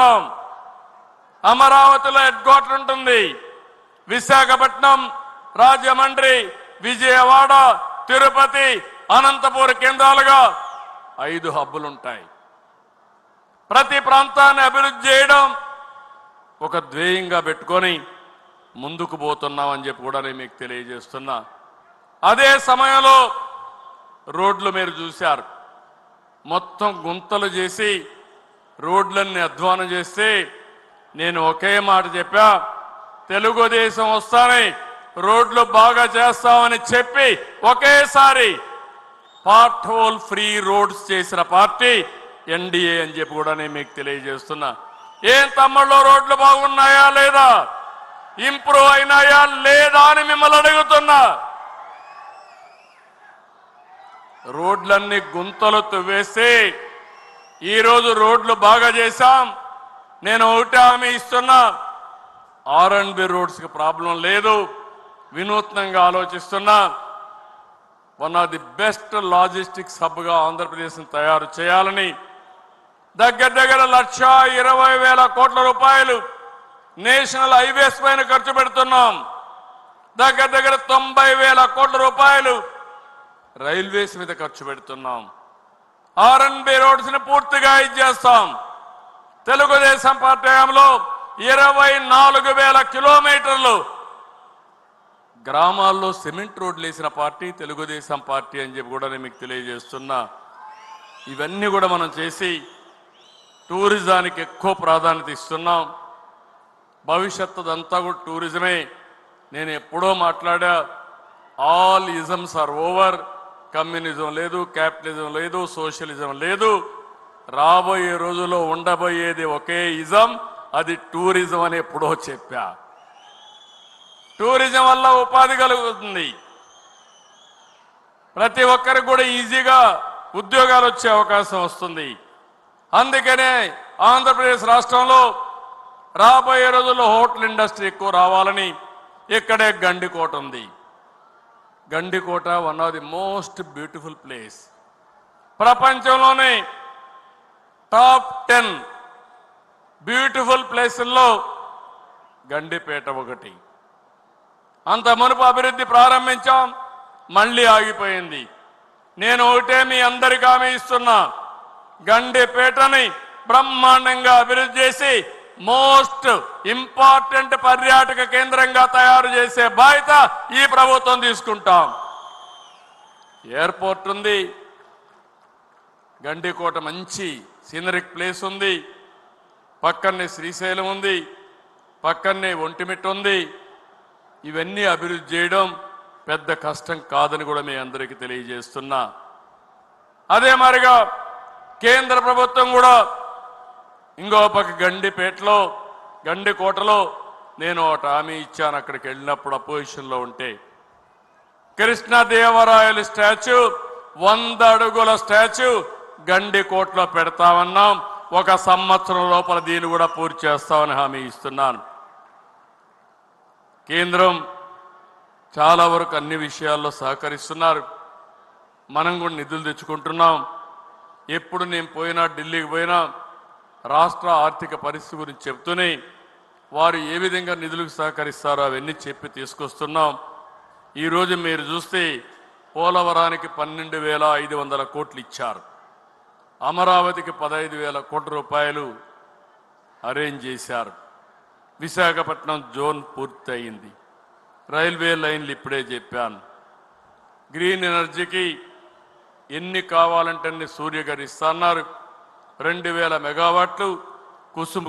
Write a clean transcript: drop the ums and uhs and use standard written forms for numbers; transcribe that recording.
ఉన్నాం. అమరావతిలో head quarter ఉంటుంది. విశాఖపట్నం, రాజమండ్రి, విజయవాడ, తిరుపతి, అనంతపురం కేంద్రాలుగా 5 హబ్బులు ఉంటాయి. ప్రతి ప్రాంతాన్ని అభివృద్ధి చేయడం ఒక ధ్యేయంగా పెట్టుకొని ముందుకు పోతున్నామని చెప్పి కూడా నేను మీకు తెలియజేస్తున్నా. అదే సమయంలో రోడ్లు మీరు చూశారు, మొత్తం గుంతలు చేసి రోడ్లన్నీ అధ్వానం చేస్తే నేను ఒకే మాట చెప్పా, తెలుగుదేశం వస్తానే రోడ్లు బాగా చేస్తామని చెప్పి ఒకేసారి పార్ట్ హోల్ ఫ్రీ రోడ్స్ చేసిన పార్టీ ఎన్డీఏ అని చెప్పి కూడా నేను మీకు తెలియజేస్తున్నా. ఏం తమ్ముళ్ళు రోడ్లు బాగున్నాయా లేదా, ఇంప్రూవ్ అయినాయా లేదా అని మిమ్మల్ని అడుగుతున్నా. రోడ్లన్నీ గుంతలు తువ్వేసి ఈరోజు రోడ్లు బాగా చేశాం. నేను ఒకటి హామీ ఇస్తున్నా, R&B రోడ్స్కి ప్రాబ్లం లేదు. వినూత్నంగా ఆలోచిస్తున్నా. One of the best logistics హబ్గా ఆంధ్రప్రదేశ్ని తయారు చేయాలని దగ్గర 1,20,000 కోట్ల రూపాయలు నేషనల్ హైవేస్ పైన ఖర్చు పెడుతున్నాం. దగ్గర 90,000 కోట్ల రూపాయలు రైల్వేస్ మీద ఖర్చు పెడుతున్నాం. R&B రోడ్స్ ని పూర్తిగా ఇచ్చేస్తాం. తెలుగుదేశం పార్టీ హయాంలో 24,000 కిలోమీటర్లు గ్రామాల్లో సిమెంట్ రోడ్లు వేసిన పార్టీ తెలుగుదేశం పార్టీ అని చెప్పి కూడా నేను మీకు తెలియజేస్తున్నా. ఇవన్నీ కూడా మనం చేసి టూరిజానికి ఎక్కువ ప్రాధాన్యత ఇస్తున్నాం. భవిష్యత్తు అంతా కూడా టూరిజమే. నేను ఎప్పుడో మాట్లాడా, all isms are over. Communism లేదు, క్యాపిటలిజం లేదు, సోషలిజం లేదు. రాబోయే రోజుల్లో ఉండబోయేది ఒకే ఇజం, అది టూరిజం అని ఎప్పుడో చెప్పా. టూరిజం వల్ల ఉపాధి కలుగుతుంది, ప్రతి ఒక్కరికి కూడా ఈజీగా ఉద్యోగాలు వచ్చే అవకాశం వస్తుంది. అందుకనే ఆంధ్రప్రదేశ్ రాష్ట్రంలో రాబోయే రోజుల్లో హోటల్ ఇండస్ట్రీ ఎక్కువ రావాలని ఇక్కడే గండికోట ఉంది. Gandikota one of the most beautiful place. ప్రపంచంలోనే టాప్ 10 బ్యూటిఫుల్ ప్లేసుల్లో గండిపేట ఒకటి. అంత మునుపు అభివృద్ధి ప్రారంభించాం, మళ్ళీ ఆగిపోయింది. నేను ఒకటే మీ అందరికీ హామీ ఇస్తున్నా, గండిపేటని బ్రహ్మాండంగా అభివృద్ధి చేసి మోస్ట్ ఇంపార్టెంట్ పర్యాటక కేంద్రంగా తయారు చేసే బాధ్యత ఈ ప్రభుత్వం తీసుకుంటాం. ఎయిర్పోర్ట్ ఉంది, గండికోట మంచి సీనరిక్ ప్లేస్ ఉంది, పక్కనే శ్రీశైలం ఉంది, పక్కనే ఒంటిమిట్ట ఉంది. ఇవన్నీ అభివృద్ధి చేయడం పెద్ద కష్టం కాదని కూడా మీ అందరికీ తెలియజేస్తున్నా. అదే మరిగా కేంద్ర ప్రభుత్వం కూడా ఇంకో పక్క గండిపేటలో గండికోటలో నేను ఒకటి హామీ ఇచ్చాను. అక్కడికి వెళ్ళినప్పుడు అపోజిషన్లో ఉంటే కృష్ణదేవరాయలు స్టాచ్యూ 100 అడుగుల స్టాచ్యూ గండికోటలో పెడతామన్నాం. 1 సంవత్సరం లోపల దీన్ని కూడా పూర్తి చేస్తామని హామీ ఇస్తున్నాను. కేంద్రం చాలా వరకు అన్ని విషయాల్లో సహకరిస్తున్నారు. మనం కూడా నిధులు తెచ్చుకుంటున్నాం. ఎప్పుడు నేను పోయినా, ఢిల్లీకి పోయినా రాష్ట్ర ఆర్థిక పరిస్థితి గురించి చెప్తూనే వారు ఏ విధంగా నిధులకు సహకరిస్తారో అవన్నీ చెప్పి తీసుకొస్తున్నాం. ఈరోజు మీరు చూస్తే పోలవరానికి 12,500 కోట్లు ఇచ్చారు. అమరావతికి 15,000 కోట్ల రూపాయలు అరేంజ్ చేశారు. విశాఖపట్నం జోన్ పూర్తి అయింది. రైల్వే లైన్లు ఇప్పుడే చెప్పాను. గ్రీన్ ఎనర్జీకి ఎన్ని కావాలంటే అన్ని సూర్యగారు ఇస్తున్నారు. 2,000 మెగావాట్లు కుసుమ్